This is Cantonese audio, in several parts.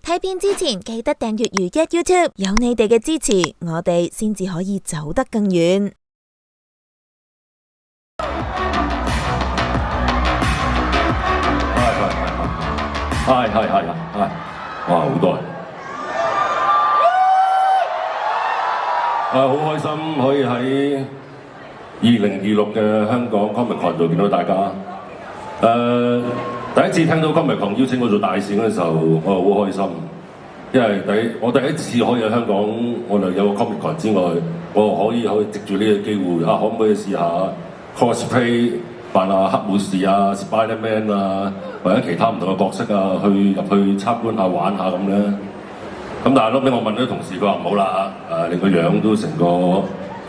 睇片之前記得訂閱如一 YouTube， 有你哋嘅支持，我哋先至可以走得更遠。係，哇好多人，好開心可以喺2026嘅香港 Comic-Con 度見到大家。第一次聽到 Comic-Con 邀請我做大使嗰陣時候，我好開心，因為我第一次可以喺香港，我哋有個 Comic-Con 之外，我可以藉住呢個機會可唔可以試下 cosplay 扮下黑武士啊、Spider-Man 啊，或者其他唔同嘅角色啊，入去參觀下玩下咁咧。咁但係後尾我問咗同事，佢話唔好啦你個樣都成個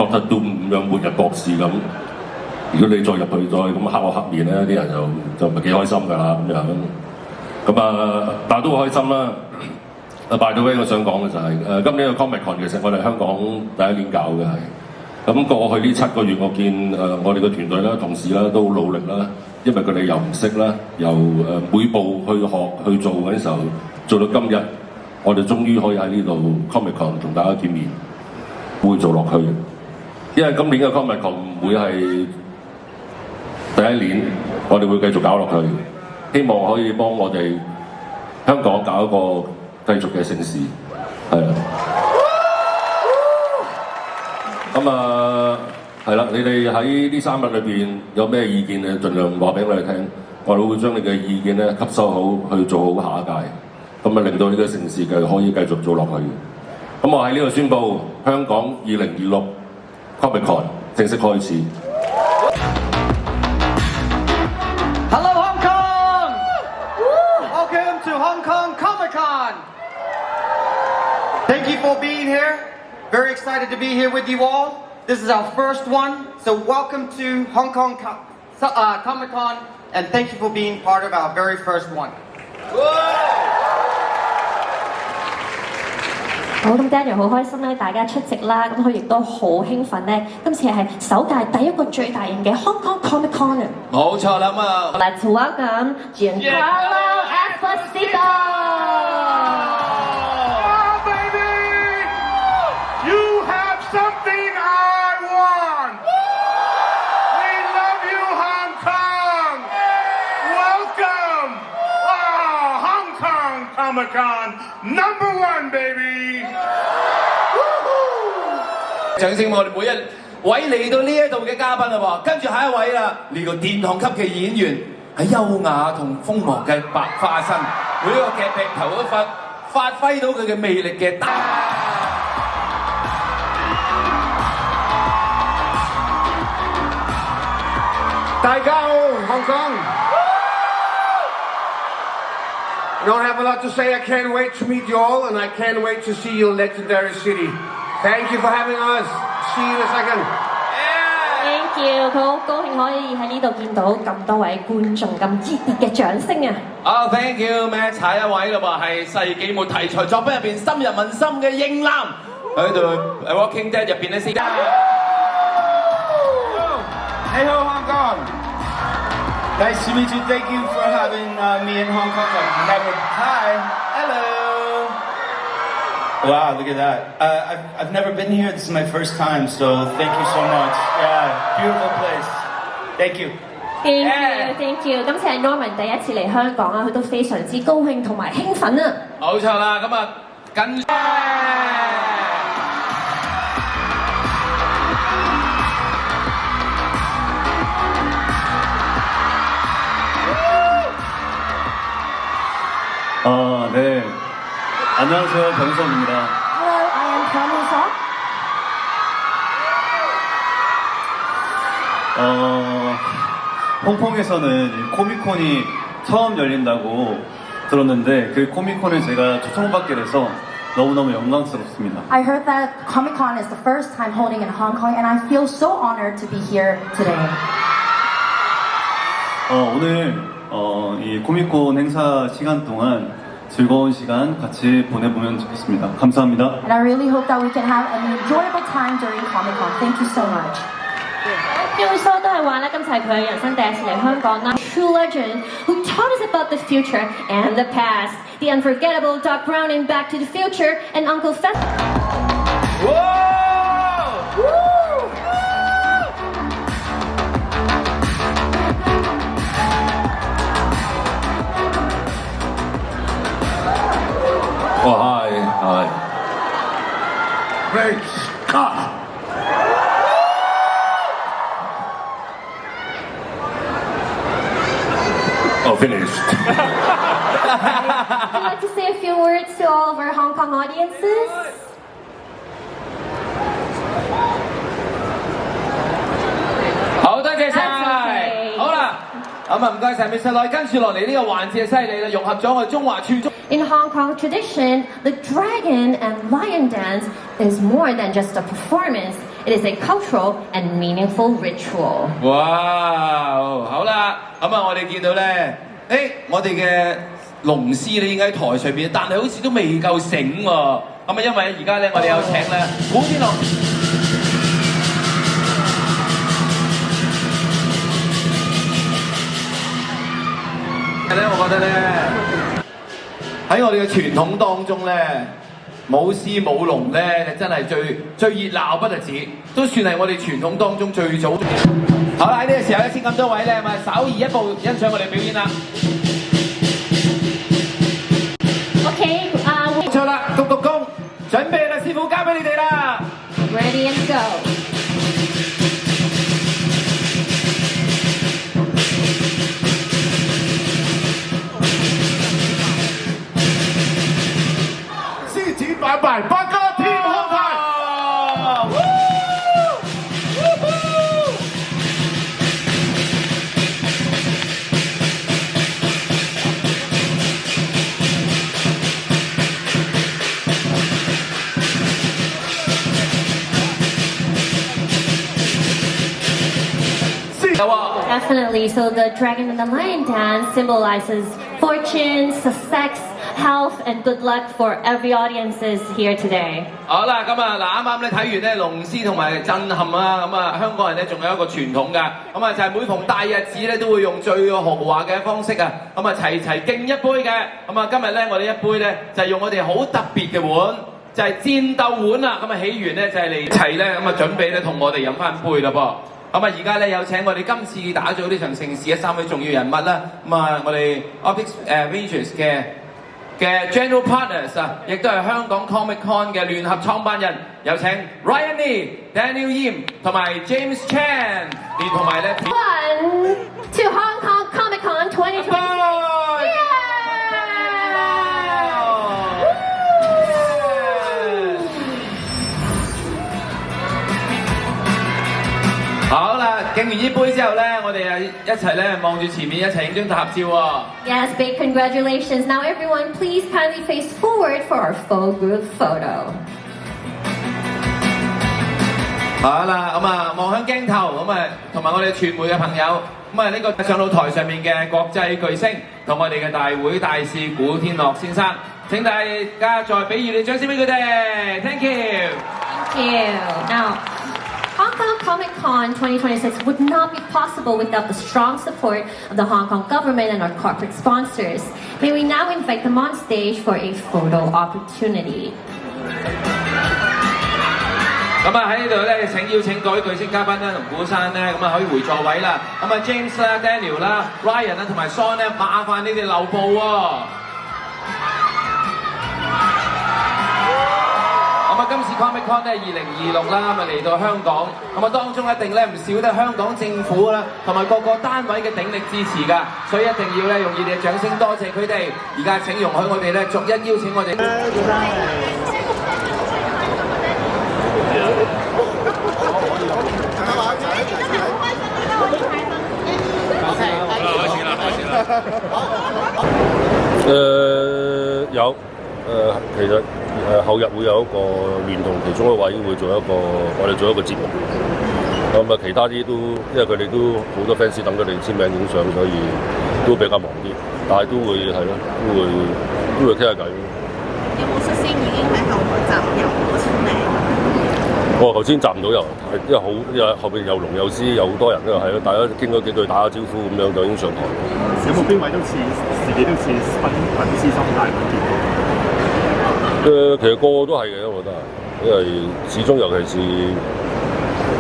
Doctor Doom 咁樣末日博士咁。如果你再入去再咁黑我黑面咧，啲人就唔係幾開心㗎啦咁樣。咁但係都好開心啦。by the way，我想講嘅就係今年嘅 Comic-Con 其實我哋香港第一年搞嘅係。咁過去呢7個月，我見我哋嘅團隊啦、同事啦都好努力啦，因為佢哋又唔識啦，又每步去學去做嗰陣時候，做到今日，我哋終於可以喺呢度 Comic-Con 同大家見面，會做落去。因為今年嘅 Comic-Con 唔會係第一年，我哋會繼續搞落去，希望可以幫我哋香港搞一個繼續嘅盛事，係啦。咁係啦，你哋喺呢3日裏邊有咩意見咧？盡量話俾我哋聽，我哋會將你嘅意見咧吸收好，去做好下一屆，咁令到呢個盛事可以繼續做落去。咁我喺呢度宣布，香港2026 Comic-Con 正式開始。Hello Hong Kong! Welcome to Hong Kong Comic-Con! Thank you for being here. Very excited to be here with you all. This is our first one, so welcome to Hong Kong Comic-Con, and thank you for being part of our very first one. 好，咁 Daniel 好開心咧，大家出席啦，咁佢亦都好興奮咧。今次係首屆第一個最大型嘅 Hong Kong Comic-Con 啊！冇錯啦嘛。Let's welcome Giancarlo Esposito。Something I want. We love you, Hong Kong. Welcome. Wow, Hong Kong Comic-Con #1, baby. 掌聲我哋每一位嚟到呢一度嘅嘉賓啦喎，跟住下一位啦，呢個殿堂級嘅演員喺優雅同風貌嘅白化身，每一個嘅鏡頭都發揮到佢嘅魅力嘅。大家好 Hong Kong. I don't have a lot to say. I can't wait to meet you all, and I can't wait to see your legendary city. Thank you for having us. See you in a second. Thank you， 佢好高興可以喺呢度見到咁多位觀眾咁熱烈嘅掌聲啊！好 ，Thank you，Matt， 下一位啦喎，係世紀末題材作品入邊深入民心嘅型男，喺度《Walking Dead》入邊嘅先。Hey ho, Hong Kong! Nice to meet you. Thank you for having me in Hong Kong. Hi, hello. Wow, look at that. I've never been here. This is my first time, so thank you so much. Yeah, beautiful place. Thank you. Thank you。今次係 Norman 第一次嚟香港啊，佢都非常之高興同埋興奮啊！冇錯啦，咁啊跟。네. 안녕하세요. 변우석입니다. Hello, I am 변우석. 홍콩에서는 코미콘이 처음 열린다고 들었는데 그 코미콘에 제가 초청받게 돼서 너무너무 영광스럽습니다. I heard that Comic-Con is the first time holding in Hong Kong, and I feel so honored to be here today. 오늘 이 코미콘 행사 시간 동안 즐거운 시간 같이 보내보면 좋겠습니다. 감사합니다. And I really hope that we can have an enjoyable time during Comic-Con. Thank you so much. Yoso 都係話咧，今次係佢人生第一次嚟香港啦。True legend who taught us about the future and the past. The unforgettable Doc Brown in Back to the Future and Uncle Fester. Oh, hi. Great Scott! Oh, finished. Would you like to say a few words to all of our Hong Kong audiences? 好多謝晒，好啦，咁啊唔該晒 Mr. Lloyd，跟住落嚟呢個環節係犀利啦，融合咗我哋中華傳統。In Hong Kong tradition, the dragon and lion dance is more than just a performance. It is a cultural and meaningful ritual. 哇，好啦，咁啊我哋見到咧，我哋嘅龍師咧已經喺台上邊，但係好似都未夠醒喎。咁啊，因為而家咧我哋有請咧古天樂。我覺得咧喺我哋嘅傳統當中咧，舞獅舞龍咧真係最熱鬧不特止，都算係我哋傳統當中最早。好啦，喺呢個時候咧，請咁多位咧，咪稍移一步欣賞我哋表演啦。Okay, 冇錯啦，鞠躬，準備啦，師傅交俾你哋啦。ready and go. 拜拜，八家天空派。Definitely. So the dragon and the lion dance symbolizes fortune, success, health, and good luck for every audiences here today. 好啦，咁啊嗱，啱啱咧睇完咧龍獅同埋震撼啦，咁啊香港人咧仲有一個傳統㗎，咁啊就係每逢大日子咧都會用最豪華嘅方式啊，咁啊齊敬一杯嘅，咁啊今日咧我哋一杯咧就係用我哋好特別嘅碗，就係戰鬥碗啦，咁啊起源咧就係嚟齊咧，咁啊準備咧同我哋飲翻杯啦噃。咁啊，而家咧有請我哋今次打造呢場盛事嘅3位重要人物啦。咁啊，我哋 Optics Ventures 嘅 General Partners 啊，亦都係香港 Comic Con 嘅聯合創辦人，有請 Ryan Lee、Daniel Yim 同埋 James Chan， 連同埋咧。One to Hong Kong Comic Con 2020. 好啦，敬完呢杯之後咧，我哋啊一齊咧望住前面一齊影張合照喎。Yes, big congratulations. Now everyone, please kindly face forward for our full group photo. 好啦，咁啊望向鏡頭，咁啊同埋我哋傳媒嘅朋友，咁啊呢個上到台上面嘅國際巨星，同我哋嘅大會大使古天樂先生，請大家再俾熱烈掌聲俾佢哋。Thank you. Thank you. Now, Hong Kong Comic Con 2026 would not be possible without the strong support of the Hong Kong government and our corporate sponsors. May we now invite them on stage for a photo opportunity. 咁啊喺呢度咧，請邀請各位巨星嘉賓咧同古生咧，咁啊可以回座位啦。咁啊 James 啦、Daniel 啦、Ryan 啦同埋 Sean 咧，麻煩你哋留步喎。咁啊，今次 Comic Con 咧2026啦，咁啊嚟到香港，咁啊當中一定咧唔少得香港政府啦，同埋各個單位嘅鼎力支持㗎，所以一定要咧用熱烈嘅掌聲多謝佢哋。而家請容許我哋咧逐一邀請我哋。有其實後日會有一個聯同其中一位會做我哋做一個節目。咁啊，其他啲都因為佢哋都好多 fans 等佢哋簽名影相，所以都比較忙啲。但係都會係咯，都會傾下偈。有冇率先已經喺後台集郵攞簽名？我頭先站唔到人，因為後邊有龍有獅，有好多人都係咯，大家傾咗幾句打下招呼咁樣就已經上台。有冇邊位都似自己都似粉絲心態咁見到？其實個個都係嘅，我覺得，因為始終尤其是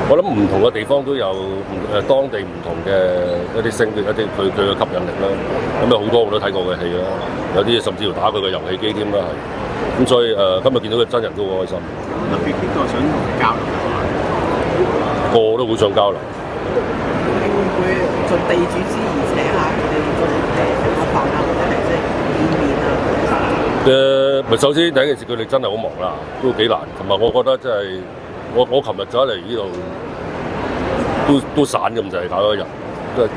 我諗唔同嘅地方都有當地唔同嘅一啲星嘅一啲佢嘅吸引力啦。咁有好多我都睇過嘅戲啦，有啲甚至乎打佢嘅遊戲機添啦係。咁所以今日見到佢真人都好開心。特別邊個想同佢交流啊？個個都好想交流。你會唔會盡地主之誼請下佢哋食個飯啊，或者係即係見面啊？首先第一件事，佢哋真係好忙啦，都幾難。同埋我覺得真係，我琴日走嚟呢度都散咁滯，搞咗一日，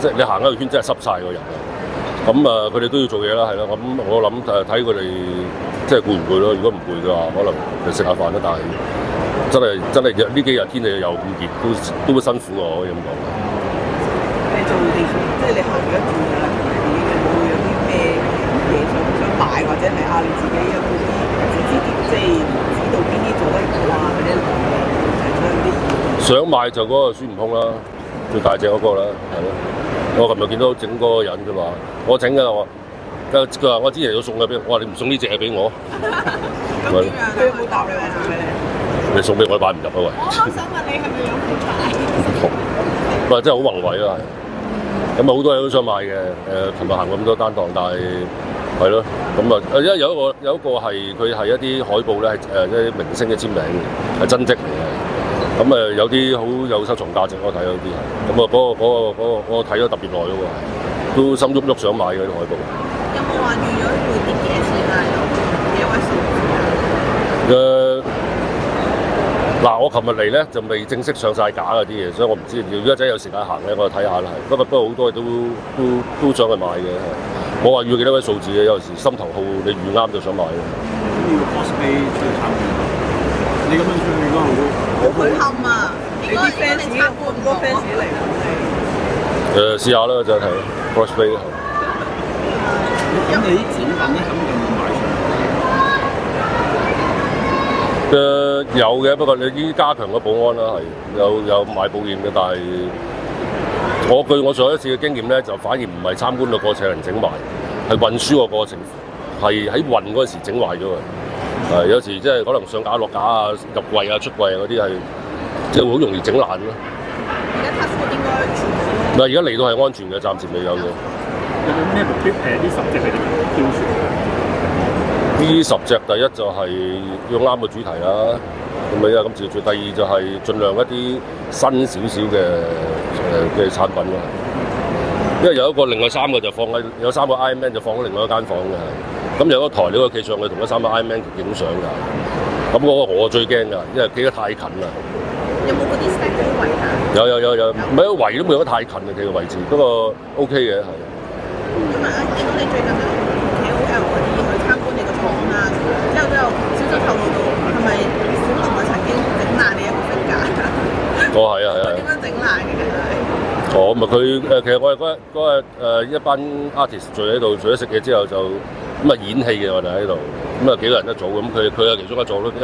即係你行一個圈真係濕晒個人啊！咁佢哋都要做嘢啦，係啦。咁我諗睇佢哋即係攰唔攰咯。如果唔攰嘅話，可能就食下飯啦。但係真係呢幾日天氣又咁熱，都辛苦喎，可以咁講。你做地即係你行咗一段㗎啦，有啲咩嘢想買，或者係你自己有冇啲即係知道邊啲做得唔好啊，或者提出啲意見。想買就嗰個孫悟空啦，最大隻嗰個啦，係咯。我琴日見到整嗰個人佢話我整㗎，佢話我之前要送嘅俾我，話你唔送呢隻嘢俾我。咁點樣？佢有冇答你話送俾你？你送俾我擺唔入啊喂！我想問你係咪有好大？喂，真係好宏偉啊！咁啊好多嘢都想買嘅。琴日行咁多單檔，但係咯，咁啊，因為有一個係佢係一啲海報咧，係一啲明星嘅簽名，係真跡嚟嘅。咁有啲好有收藏價值，我睇到啲係。咁啊嗰個我睇咗特別耐咯喎，都心喐喐想買嗰啲海報。有冇話預咗會跌幾多錢啊？幾位數字啊？嗱，我琴日嚟咧就未正式上晒架嗰啲嘢，所以我唔知。如果真係有時間行咧，我就睇下啦。不過好多嘢都想去買嘅。冇話預幾多位數字嘅，有時心頭好，你預啱就想買嘅。要 cosplay 出去參觀，你咁樣出去應該好墟冚啊！應該 fans 參觀唔多 fans 嚟喎。試下啦，就係 cosplay。咁你啲展品咧，咁有冇買上？有嘅，不過你已經加強咗保安啦，係有買保險嘅，但係據我上一次嘅經驗咧，就反而唔係參觀嘅過程人整壞，係運輸個過程係喺運嗰陣時整壞咗嘅。有時即係可能上架落架啊、入櫃啊、出櫃啊嗰啲係即係好容易整爛咯。而家 passport 應該全部。嗱，而家嚟到係安全嘅，暫時未有嘅。有冇咩目標？呢10隻係點挑選？呢10隻第一就係要啱個主題啦，咁啊今次第二就係盡量一啲新少少嘅產品啦。因為有另外3個就放喺有3個 Iron Man 就放喺另外一間房嘅，咁有一個台你可以企上去同嗰3個 Iron Man 影相㗎。咁嗰個我最驚㗎，因為企得太近啦。有冇嗰啲 stack 嗰啲圍啊？有，唔係圍都冇得太近嘅企嘅位置，不過 OK 嘅係。咁啊，見到你最近都KOL嗰啲去參觀你個廠啊，之後都有少少透露到係咪小龍啊曾經整爛你一個飛架？係啊。點樣整爛嘅其實係？咪佢其實我哋嗰日一班 artist 聚喺度，除咗食嘢之後就咁演戲嘅，我哋喺度咁幾個人一組咁，佢係其中一組咯，一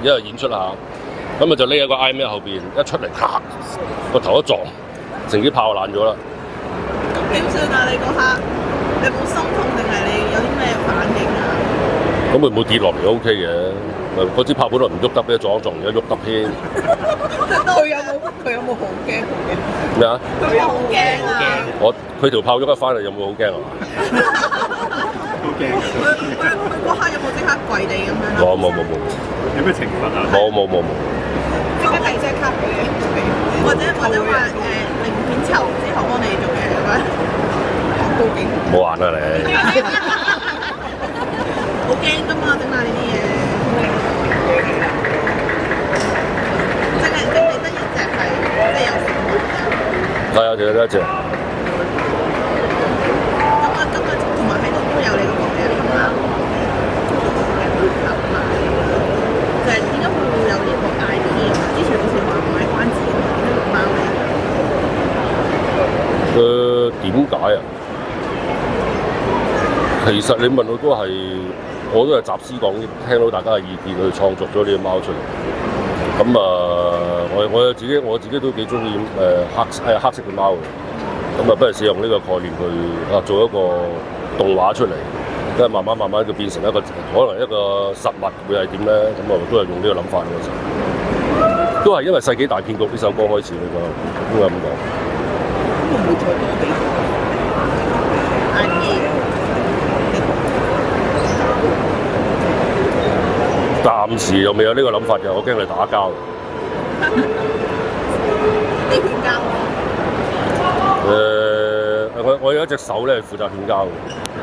個演出下，咁就匿喺個 Iron Man 後邊，一出嚟咔個頭一撞，成支炮爛咗啦。咁點算啊？你嗰刻你有冇心痛定係你有啲咩反應啊？咁佢冇跌落嚟 OK 嘅，嗰支炮本來唔喐得，俾佢撞一撞，而家喐得添。佢有冇好驚？咩啊？佢有好驚啊！佢條炮喐得翻嚟，有冇好驚啊？好驚！佢嗰刻有冇即刻跪地咁樣？冇。有咩懲罰啊？冇。即刻遞張卡俾你，或者話零片酬之後幫你做嘢咁樣。報警！冇玩啊你！好驚㗎嘛，整埋呢啲嘢。淨係得一隻係即係有小龍嘅。係啊，淨係得一隻。今日同埋喺度都有你嗰個嘅冚啦，就係點解會有呢個 IP 啊？之前好似話買關子咁，點解用貓咧？點解啊？其實你問我都係，我都係集思廣益，聽到大家嘅意見去創作咗呢隻貓出嚟。咁我自己都幾中意黑色嘅貓嘅。咁不如試用呢個概念去做一個動畫出嚟，跟住慢慢佢變成一個可能一個實物會係點咧？咁都係用呢個諗法嘅時候，都係因為《世紀大騙局》呢首歌開始呢個應該咁講。會唔會再多幾個暫時又未有呢個諗法嘅，我驚你打交。你勸交？我有一隻手咧係負責勸交嘅，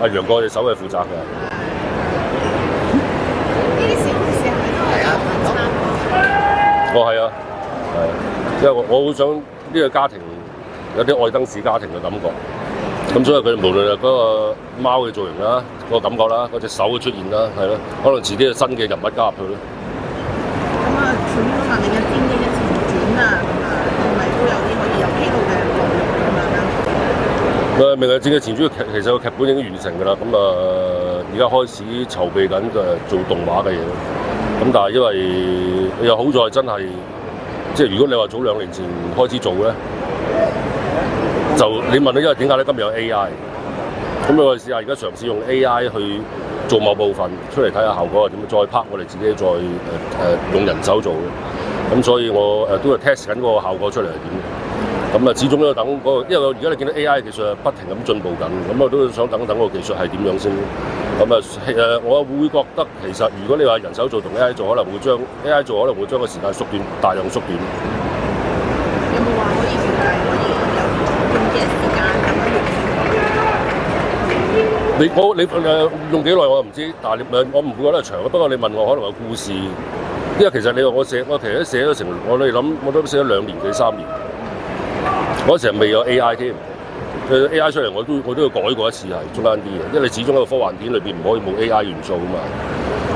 阿楊過隻手係負責嘅。呢啲小事係咪都係參係啊，因為我好想呢個家庭有啲愛登士家庭嘅感覺，咁所以佢哋無論係嗰個貓嘅造型啦、個感覺啦、嗰隻手嘅出現啦，係咯，可能遲啲有新嘅人物加入去咯。咁啊，除咗話明日戰記嘅前傳啊，係咪都有啲可以有披露嘅內容咁樣咧？明日戰記前傳其實個劇本已經完成㗎啦，咁而家開始籌備緊做動畫嘅嘢咯。咁但係因為又好在真係，即係如果你話早2年前開始做咧，就你問因為點解咧？今日有 AI， 咁我哋試下而家嘗試用 AI 去做某部分出嚟睇下效果係點，再拍我哋自己再用人手做嘅。咁所以我都係 test 緊嗰個效果出嚟係點。咁始終都要等嗰個，因為而家你見到 AI 技術係不停咁進步緊，咁我都想等個技術係點樣先。咁我會覺得其實如果你話人手做同 AI 做，可能會將 AI 做可能會將個時間縮短，大量縮短。有冇話可以預計可以用幾多時間咁樣你用幾耐我唔知，但係我唔會覺得係長嘅。不過你問我可能個故事，因為其實你話我其實都寫咗成，我都寫咗2年幾3年。嗰時未有 AI 添，AI 出嚟我都要改過一次係中間啲嘢，因為你始終喺個科幻片裏邊唔可以冇 AI 元素啊嘛。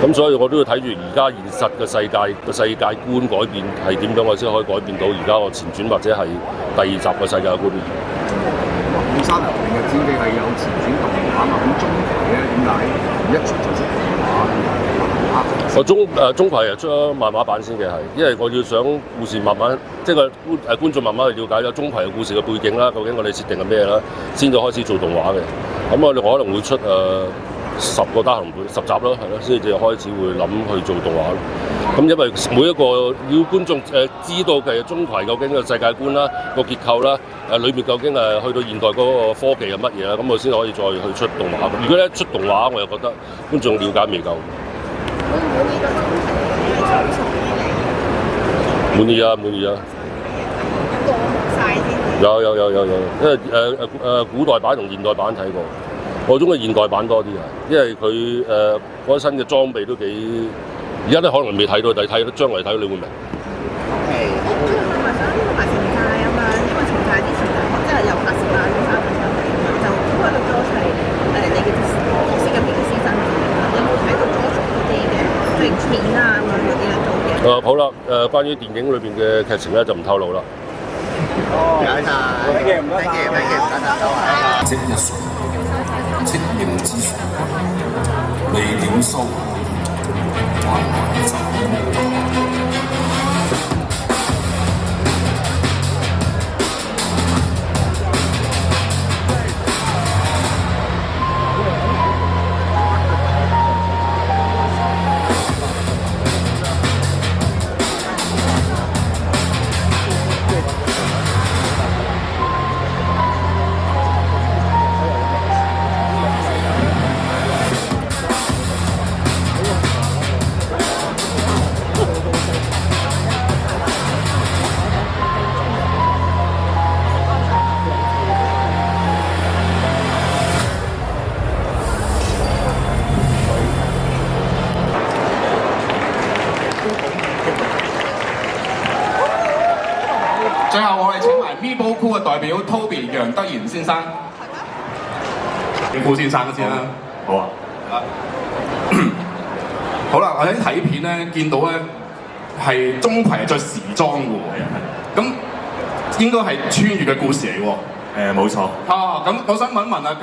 咁所以我都要睇住而家現實嘅世界觀改變係點樣，我先可以改變到而家我前傳或者係第2集嘅世界觀。五三零明日戰記係有前傳動畫嘛？咁中期咧點解一出就出動畫？中期係出咗漫畫版先嘅係，因為我要想故事慢慢，即係個觀眾慢慢去了解咗中期嘅故事嘅背景啦，究竟我哋設定係咩啦，先至開始做動畫嘅。咁我哋可能會出10個單行本10集咯，係咯，先至開始會諗去做動畫。咁因為每一個要觀眾知道嘅中期究竟個世界觀啦、個結構啦、裏面究竟去到現代嗰個科技係乜嘢啦，咁我先可以再去出動畫。如果一出動畫，我又覺得觀眾了解未夠。滿意啊！有，因為古代版同現代版睇過，我中意現代版多啲啊，因為佢嗰身嘅裝備都幾，而家都可能未睇到，但係睇到將來睇到你會明。想埋情態啊嘛，因為情態之前即係由拍攝啊、影相上嚟啊嘛，就開到咗係你嘅角色入邊嘅私生活啊，有冇睇到咗嗰啲嘅即係片啊咁樣嗰啲咧做嘅？好啦，關於電影裏邊嘅劇情咧就唔透露啦。唔該晒，唔該晒。即日純，即應之純，未點收，還還走。最後我哋請埋 Meebo Cool 嘅代表 Toby 楊德賢先生，應付先生先啦。好啊。好啦，我喺睇片咧，見到咧係鍾馗係着時裝嘅喎。咁應該係穿越嘅故事嚟喎。冇錯。咁我想問一問啊，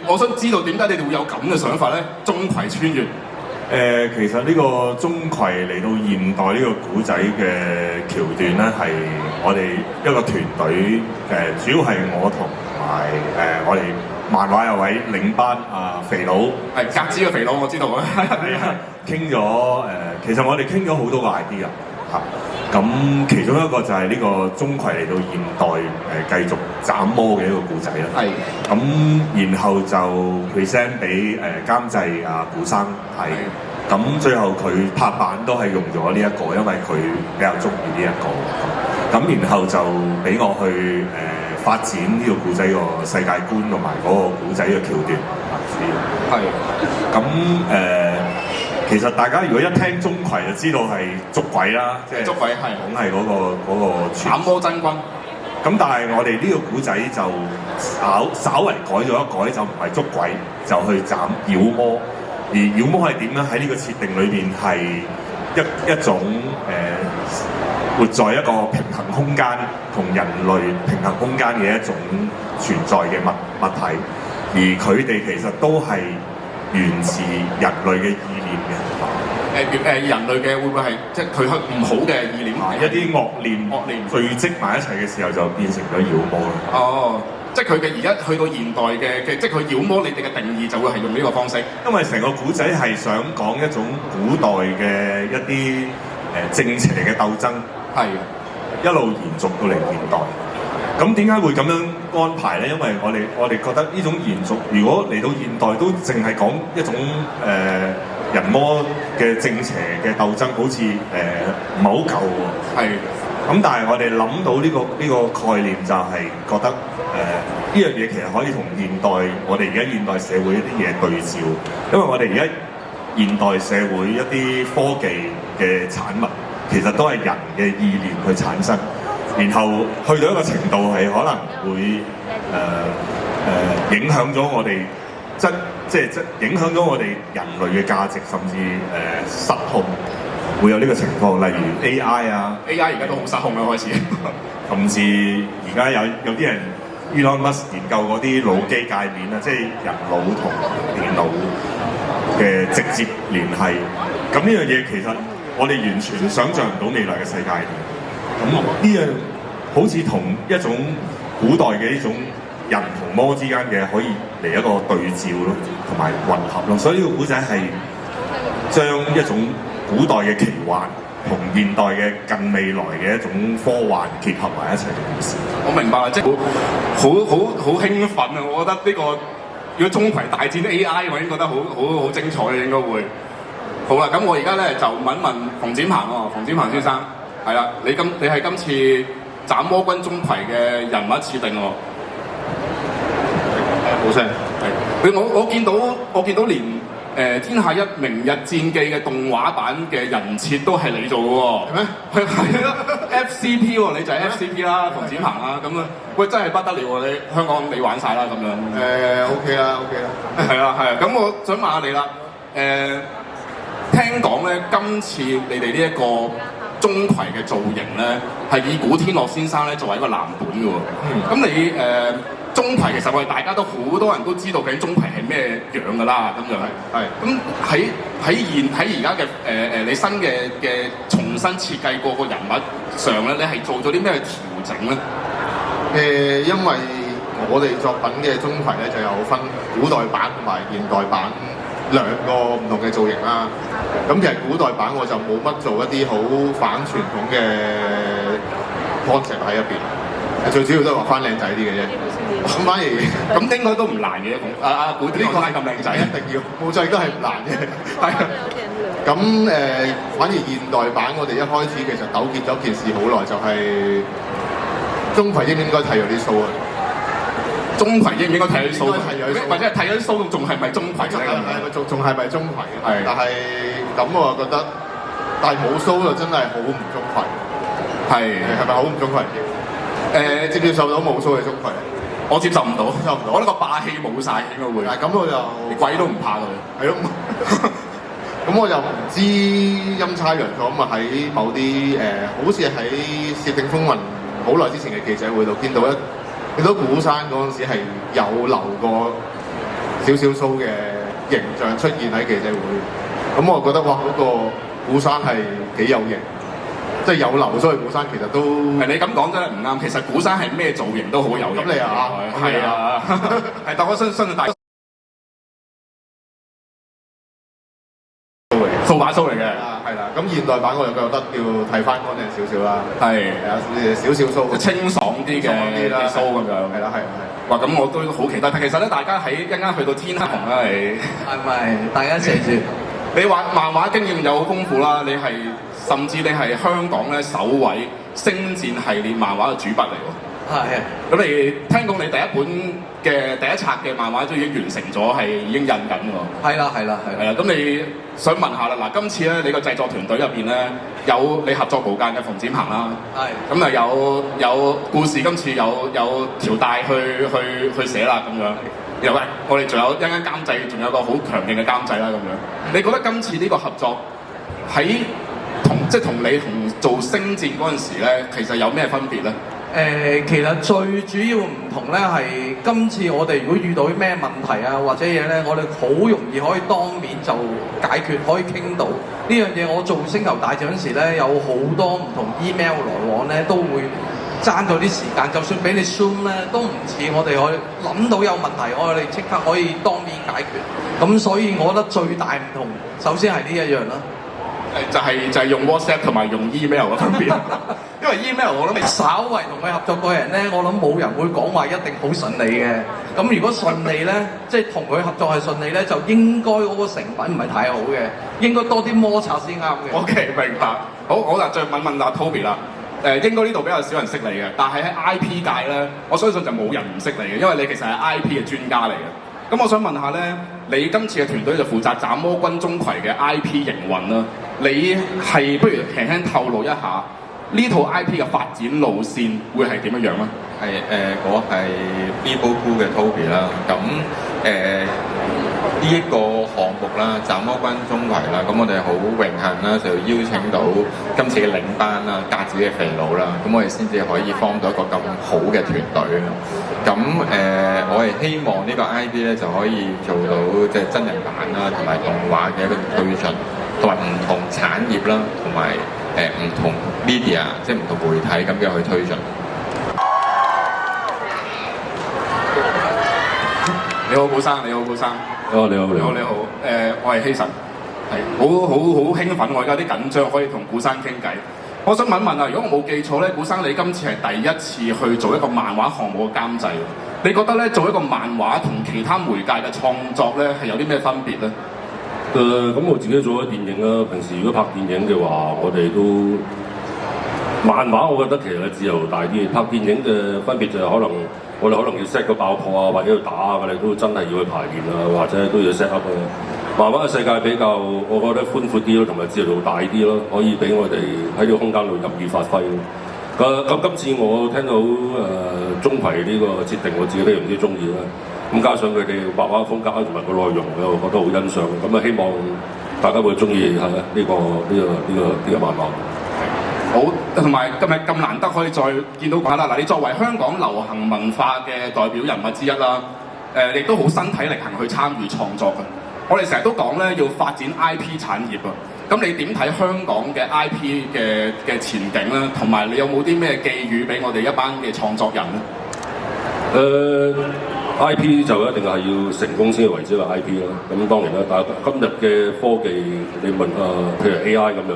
我想知道點解你哋會有咁嘅想法咧？鍾馗穿越。其實呢個鍾馗嚟到現代呢個古仔嘅橋段咧，係我哋一個團隊主要係我同埋我哋漫畫有位領班肥佬，係格子嘅肥佬，我知道啊。係啊，傾咗其實我哋傾咗好多個 idea 嚇。咁其中一個就係呢個鍾馗嚟到現代繼續斬魔嘅一個故仔啦。係。咁然後就 present 俾監製古生睇。咁最後佢拍板都係用咗呢一個，因為佢比較中意呢一個。咁然後就俾我去發展呢個故仔個世界觀同埋嗰個故仔嘅橋段。係。咁其實大家如果一聽鍾馗就知道係捉鬼啦，即係捉鬼係講係嗰個斬魔真君。咁但係我哋呢個古仔就稍為改咗一改，就唔係捉鬼，就去斬妖魔。而妖魔係點咧？喺呢個設定裏邊係一種活在一個平衡空間同人類平衡空間嘅一種存在嘅物體，而佢哋其實都係源自人類嘅意念嘅。人類嘅會唔會係即係佢唔好嘅意念？一啲惡念聚積埋一齊嘅時候，就變成咗妖魔啦。哦。即係佢嘅而家去到現代嘅，即係佢妖魔，你哋嘅定義就會係用呢個方式。因為成個古仔係想講一種古代嘅一啲正邪嘅鬥爭，係一路延續到嚟現代。咁點解會咁樣安排咧？因為我哋覺得呢種延續，如果嚟到現代都淨係講一種人魔嘅正邪嘅鬥爭，好似唔係好夠喎。係。咁但係我哋諗到呢個概念就係覺得呢樣嘢其實可以同現代我哋而家現代社會一啲嘢對照，因為我哋而家現代社會一啲科技嘅產物其實都係人嘅意念去產生，然後去到一個程度係可能會影響咗我哋即係影響咗我哋人類嘅價值，甚至失控。會有呢個情況，例如 AI 啊 ，AI 而家都好失控啦開始，甚至而家有啲人 Elon Musk 研究嗰啲腦機界面啊，即係人腦同電腦嘅直接聯繫。咁呢樣嘢其實我哋完全想像唔到未來嘅世界。咁呢樣好似同一種古代嘅呢種人同魔之間嘅可以嚟一個對照咯，同埋混合咯。所以呢個古仔係將一種古代嘅奇幻同現代嘅近未來嘅一種科幻結合埋一齊嘅故事。我明白啦，即係好興奮啊！我覺得呢個如果鍾馗大戰 AI，我已經覺得好精彩嘅，應該會。好啦，咁我而家咧就問一問馮展鵬喎，馮展鵬先生，係啦，你係今次斬魔君鍾馗嘅人物設定喎。好聲。係。我見到連天下一明日戰記嘅動畫版嘅人設都係你做嘅喎，係咩？係啊 ，FCP 喎，你就係 FCP 啦，馮展鵬啦，咁啊，喂真係不得了喎！你香港你玩晒啦咁樣。OK 啦。係啊，咁我想問下你啦，聽講咧，今次你哋呢一個鍾馗嘅造型咧，係以古天樂先生咧作為一個藍本嘅喎。咁你鍾馗其實我哋大家都好多人都知道究竟鍾馗係咩樣㗎啦，咁就係。咁喺而家嘅你新嘅重新設計過個人物上咧，你係做咗啲咩調整咧？因為我哋作品嘅鍾馗咧就有分古代版同埋現代版兩個唔同嘅造型啦。咁其實古代版我就冇乜做一啲好反傳統嘅 concept 喺入邊，最主要都係畫翻靚仔啲嘅啫。咁反而咁應該都唔難嘅，古天樂咁靚仔，一定要冇錯都係唔難嘅。係啊。咁反而現代版我哋一開始其實糾結咗件事好耐，就係鍾馗應唔應該剃咗啲鬚啊？鍾馗應唔應該剃咗啲鬚？或者係剃咗啲鬚仲係咪鍾馗咧？仲係咪鍾馗？係。但係咁我覺得，但係冇鬚就真係好唔鍾馗。係咪好唔鍾馗？接唔接受到冇鬚嘅鍾馗？我接受唔到，我呢個霸氣冇晒應該會。咁我就鬼都唔怕佢。係咯。咁我就唔知陰差陽錯咁啊！喺某啲好似喺《竊聽風雲》好耐之前嘅記者會度見到古山嗰陣時係有留過少少鬚嘅形象出現喺記者會。咁我覺得哇，嗰個古生係幾有型，即係有流蘇嘅古生其實都係你咁講真係唔啱，其實古生係咩造型都好有型。咁你啊，係啊，係，但我相信大掃把鬚嚟嘅，係啦。咁現代版我就覺得要剃翻乾淨少少啦，係有少鬚，清爽啲嘅鬚咁樣。係啦，係。哇！咁我都好期待。其實咧，大家喺一陣間去到天黑紅啦，你係咪？大家謝住。你畫漫畫經驗又好豐富啦，甚至你係香港咧首位星戰系列漫畫嘅主筆嚟喎。係。咁你聽講你第一本嘅第一冊嘅漫畫都已經完成咗，係已經印緊喎。係啦。係啦。咁你想問下啦，嗱，今次咧你個製作團隊入邊咧有你合作無間嘅馮展鵬啦。係。咁啊有故事，今次有條帶去寫啦咁樣。我哋仲有一間監製，仲有個好強勁嘅監製啦咁樣。你覺得今次呢個合作喺同你做星戰嗰陣時咧，其實有咩分別咧？其實最主要唔同咧係今次我哋如果遇到啲咩問題啊或者嘢咧，我哋好容易可以當面就解決，可以傾到呢樣嘢。我做星球大戰嗰陣時咧，有好多唔同 email 來往咧，都會爭咗啲時間，就算俾你 Zoom 咧，都唔似我哋可以諗到有問題，我哋即刻可以當面解決。咁所以我覺得最大唔同，首先係呢一樣啦。就係用 WhatsApp 同埋用 email 嘅分別，因為 email 我諗稍為同佢合作嘅人咧，我諗冇人會講話一定好順利嘅。咁如果順利咧，即係同佢合作係順利咧，就應該嗰個成品唔係太好嘅，應該多啲摩擦先啱嘅。OK， 明白。好啦，再問阿 Toby 啦。應該呢度比較少人識你嘅，但係喺 IP 界咧，我相信就冇人唔識你嘅，因為你其實係 IP 嘅專家嚟嘅。咁我想問下咧，你今次嘅團隊就負責斬魔軍鍾馗嘅 IP 營運啦。你係不如輕輕透露一下呢套 IP 嘅發展路線會係點樣樣咧？我係 Bibo Cool 嘅 Toby 啦。咁呢一個項目啦，斬魔軍鍾馗啦，咁我哋好榮幸啦，就邀請到今次嘅領班啦，格子嘅肥佬啦，咁我哋先至可以 form 到一個咁好嘅團隊啦。咁我係希望呢個 IP 咧就可以做到即係真人版啦，同埋動畫嘅一個推進，同埋唔同產業啦，同埋唔同 media 即係唔同媒體咁樣去推進。你好，古生。你好。我係希神，係好興奮，我而家啲緊張，可以同古生傾偈。我想問啊，如果我冇記錯咧，古生你今次係第一次去做一個漫畫項目嘅監製，你覺得咧做一個漫畫同其他媒介嘅創作咧係有啲咩分別咧？咁我自己做咗電影啦，平時如果拍電影嘅話，我哋都漫畫，我覺得其實自由大啲。拍電影嘅分別就係可能我哋要 set 個爆破啊，或者要打啊，我哋都真係要去排練啊，或者都要 set up 啊。漫畫嘅世界比較，我覺得寬闊啲咯，同埋自由度大啲咯，可以俾我哋喺呢個空間度任意發揮。咁今次我聽到鍾馗呢個設定，我自己非常之中意啦。咁加上佢哋畫畫風格同埋個內容，我又覺得好欣賞。咁啊，希望大家會中意係呢個漫畫。好，同埋今日咁難得可以再見到啦。嗱，你作為香港流行文化嘅代表人物之一啦，亦都好身體力行去參與創作嘅。我哋成日都講咧，要發展 IP 產業啊。咁你點睇香港嘅 IP 嘅前景咧？同埋你有冇啲咩寄語俾我哋一班嘅創作人咧？IP 就一定係要成功先為之個 IP 啦。咁當然啦，但係今日嘅科技，你問譬如 AI 咁樣，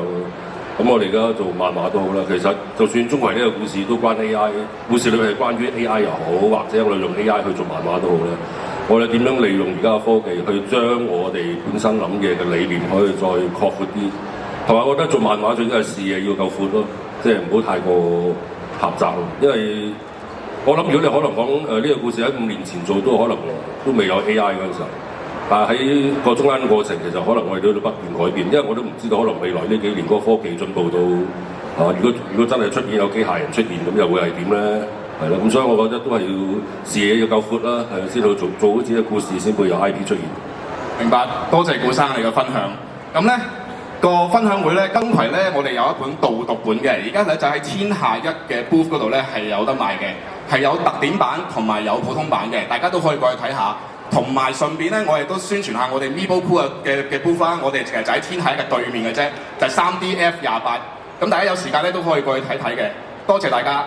咁我哋而家做漫畫都好啦。其實就算鍾馗呢個故事都關 AI， 故事裏面係關於 AI 又好，或者我哋用 AI 去做漫畫都好啦。我哋點樣利用而家嘅科技去將我哋本身諗嘅理念可以再擴闊啲，同埋我覺得做漫畫最緊要係視野要夠闊咯，即係唔好太過狹窄咯。因為我諗如果你可能講呢個故事喺5年前做都可能都未有 AI 嗰陣時候，但係喺個中間過程其實可能我哋都不斷改變，因為我都唔知道可能未來呢幾年嗰個科技進步到如果真係出現有機械人出現咁又會係點咧？係啦，咁所以我覺得都係要視野要夠闊啦，係先到做好自己嘅故事先會有 IP 出現。明白，多謝古生你嘅分享。咁咧個分享會咧，鍾馗咧，我哋有一本導讀本嘅，而家咧就喺天下一嘅 booth 嗰度咧係有得賣嘅，係有特典版同埋有普通版嘅，大家都可以過去睇下。同埋順便咧，我亦都宣傳下我哋 Mibo Pool 嘅 booth 啦。我哋其實就喺天下一嘅對面嘅啫，就係 3DF28。咁大家有時間咧都可以過去睇睇嘅。多謝大家。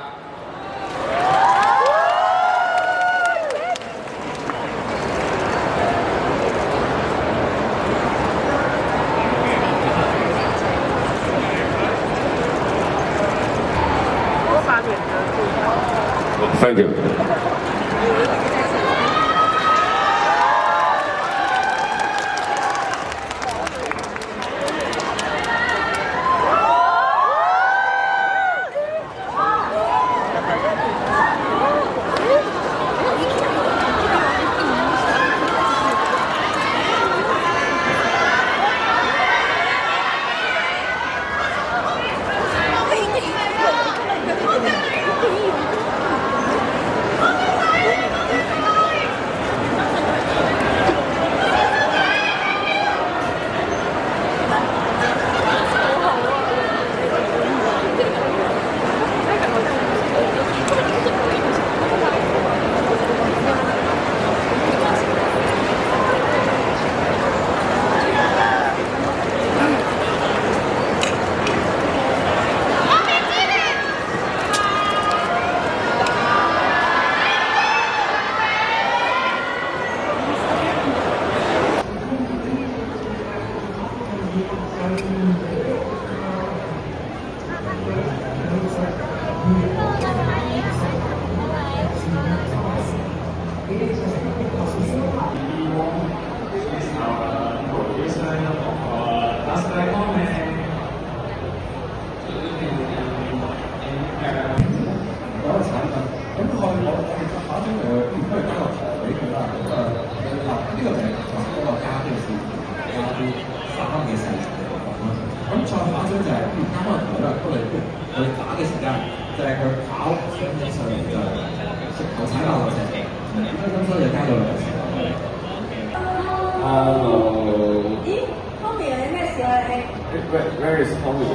Thank you。Where is Tommy?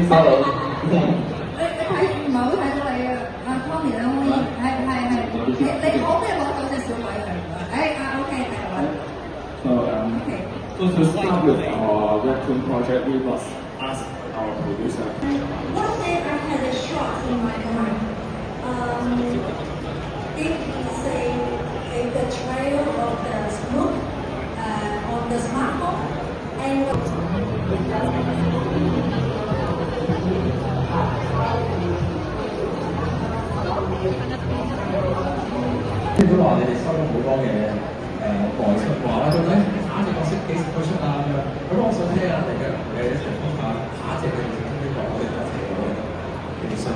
Hello。你唔係好睇到你啊，Tommy 你可唔可以？你可唔可以攞到隻小鬼嚟？OK 係啦。So to start with our webtoon project, we must ask our producer. One day I had a shot in my mind. It is the trail of the smoke on the smartphone and. 聽到話你哋收咗好多嘅外出話啦，咁咧下一隻角色幾時推出啊咁樣？咁我想聽下你嘅一齊講下下一隻嘅劇情邊個我哋一齊講。其實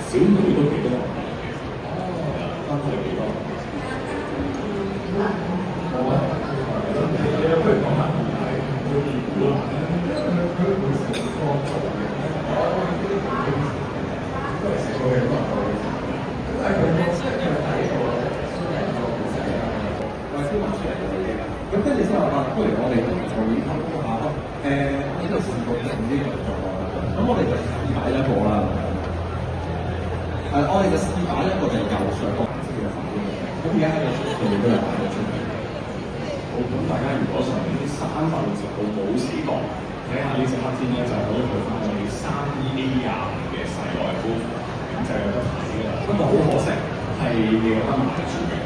小妹都幾多，分係幾多？我不如講下咁跟住之後話，不如我哋從呢個下咯。呢度試過整呢個狀況，咁我哋就試擺一個啦。我哋就試擺一個就右上角色嘅反應。咁而家喺度佢哋都有擺咗出嚟。好，咁大家如果想360度冇死角，睇下呢隻黑天咧，就可以去翻我哋3A25嘅細內鋪，咁就有得睇㗎啦。不過好可惜係未有得賣住嘅。